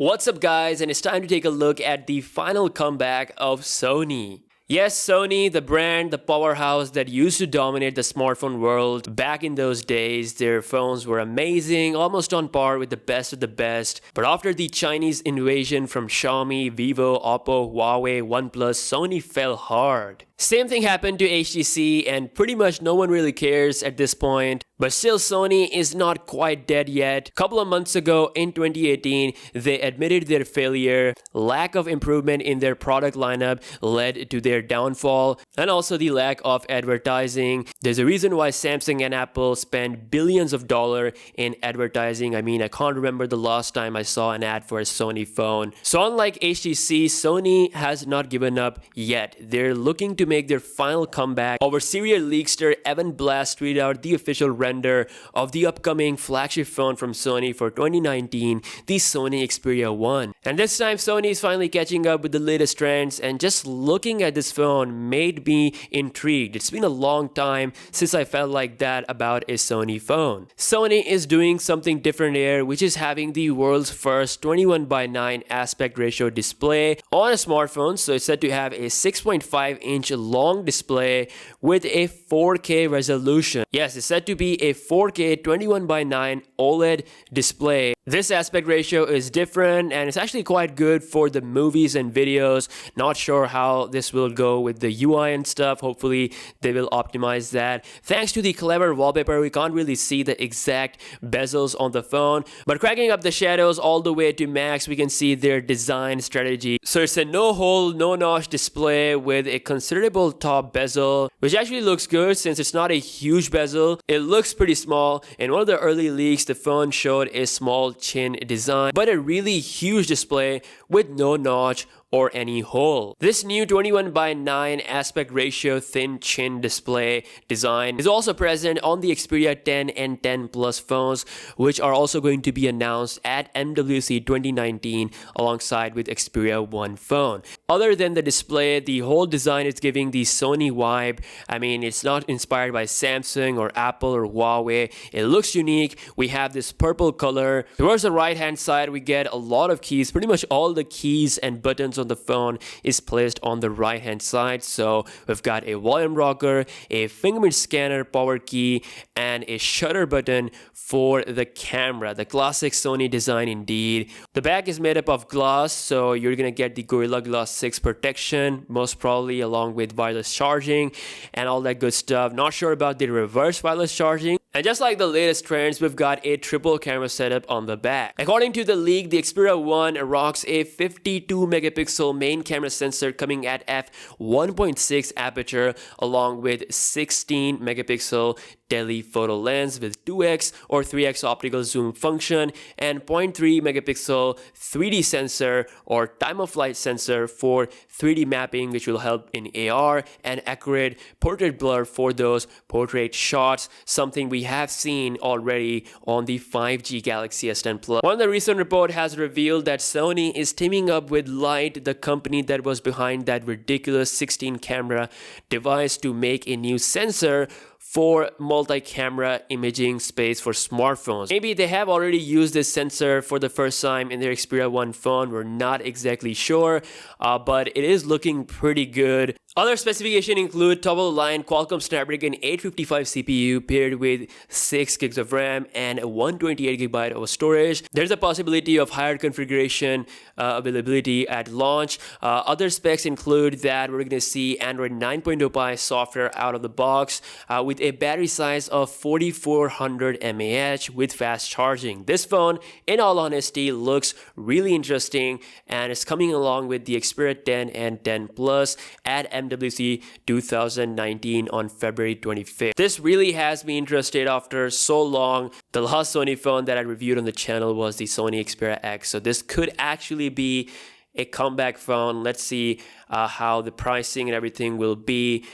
What's up guys, and it's time to take a look at the final comeback of Sony. Yes, Sony, the brand, the powerhouse that used to dominate the smartphone world. Back in those days, their phones were amazing, almost on par with the best of the best. But after the Chinese invasion from Xiaomi, Vivo, Oppo, Huawei, OnePlus, Sony fell hard. Same thing happened to HTC, and pretty much no one really cares at this point. But still, Sony is not quite dead yet. A couple of months ago in 2018, they admitted their failure. Lack of improvement in their product lineup led to their downfall, and also the lack of advertising. There's a reason why Samsung and Apple spend billions of dollars in advertising. I mean, I can't remember the last time I saw an ad for a Sony phone. So unlike HTC, Sony has not given up yet. They're looking to make their final comeback. Our serial leakster Evan Blast tweeted out the official render of the upcoming flagship phone from Sony for 2019, the Sony Xperia 1. And this time Sony is finally catching up with the latest trends, and just looking at this phone made me intrigued. It's been a long time since I felt like that about a Sony phone. Sony is doing something different here, which is having the world's first 21:9 aspect ratio display on a smartphone. So it's said to have a 6.5-inch long display with a 4K resolution. Yes, it's said to be a 4K 21:9 OLED display. This aspect ratio is different, and it's actually quite good for the movies and videos. Not sure how this will go with the UI and stuff. Hopefully they will optimize that. Thanks to the clever wallpaper, we can't really see the exact bezels on the phone, but cracking up the shadows all the way to max, we can see their design strategy. So it's a no hole, no notch display with a considerable top bezel, which actually looks good since it's not a huge bezel. It looks pretty small. In one of the early leaks, the phone showed a small chin design, but a really huge display with no notch or any hole. This new 21:9 aspect ratio thin chin display design is also present on the Xperia 10 and 10 Plus phones, which are also going to be announced at MWC 2019 alongside with Xperia 1 phone. Other than the display, the whole design is giving the Sony vibe. I mean, it's not inspired by Samsung or Apple or Huawei. It looks unique. We have this purple color. Towards the right hand side, we get a lot of keys. Pretty much all the keys and buttons on the phone is placed on the right hand side. So we've got a volume rocker, a fingerprint scanner power key, and a shutter button for the camera. The classic Sony design indeed. The back is made up of glass, so you're gonna get the Gorilla Glass 6 protection, most probably, along with wireless charging and all that good stuff. Not sure about the reverse wireless charging. And just like the latest trends, we've got a triple camera setup on the back. According to the leak, the Xperia 1 rocks a 52 megapixel main camera sensor coming at f1.6 aperture, along with 16 megapixel telephoto lens with 2x or 3x optical zoom function, and 0.3 megapixel 3D sensor or time of flight sensor for 3D mapping, which will help in AR, and accurate portrait blur for those portrait shots, something we have seen already on the 5G Galaxy S10 Plus. One of the recent reports has revealed that Sony is teaming up with Light, the company that was behind that ridiculous 16 camera device, to make a new sensor for multi-camera imaging space for smartphones. Maybe they have already used this sensor for the first time in their Xperia 1 phone. We're not exactly sure, but it is looking pretty good. Other specifications include top-of-the-line Qualcomm Snapdragon 855 CPU paired with 6 gigs of RAM and 128 GB of storage. There's a possibility of higher configuration availability at launch. Other specs include that we're going to see Android 9.0 Pie software out of the box with a battery size of 4400 mAh with fast charging. This phone, in all honesty, looks really interesting, and it's coming along with the Xperia 10 and 10 Plus at MWC 2019 on February 25th. This really has me interested after so long. The last Sony phone that I reviewed on the channel was the Sony Xperia X, so this could actually be a comeback phone. Let's see how the pricing and everything will be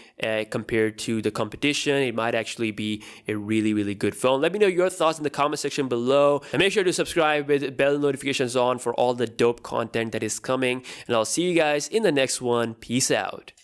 compared to the competition. It might actually be a really good phone. Let me know your thoughts in the comment section below, and make sure to subscribe with bell notifications on for all the dope content that is coming, and I'll see you guys in the next one. Peace out.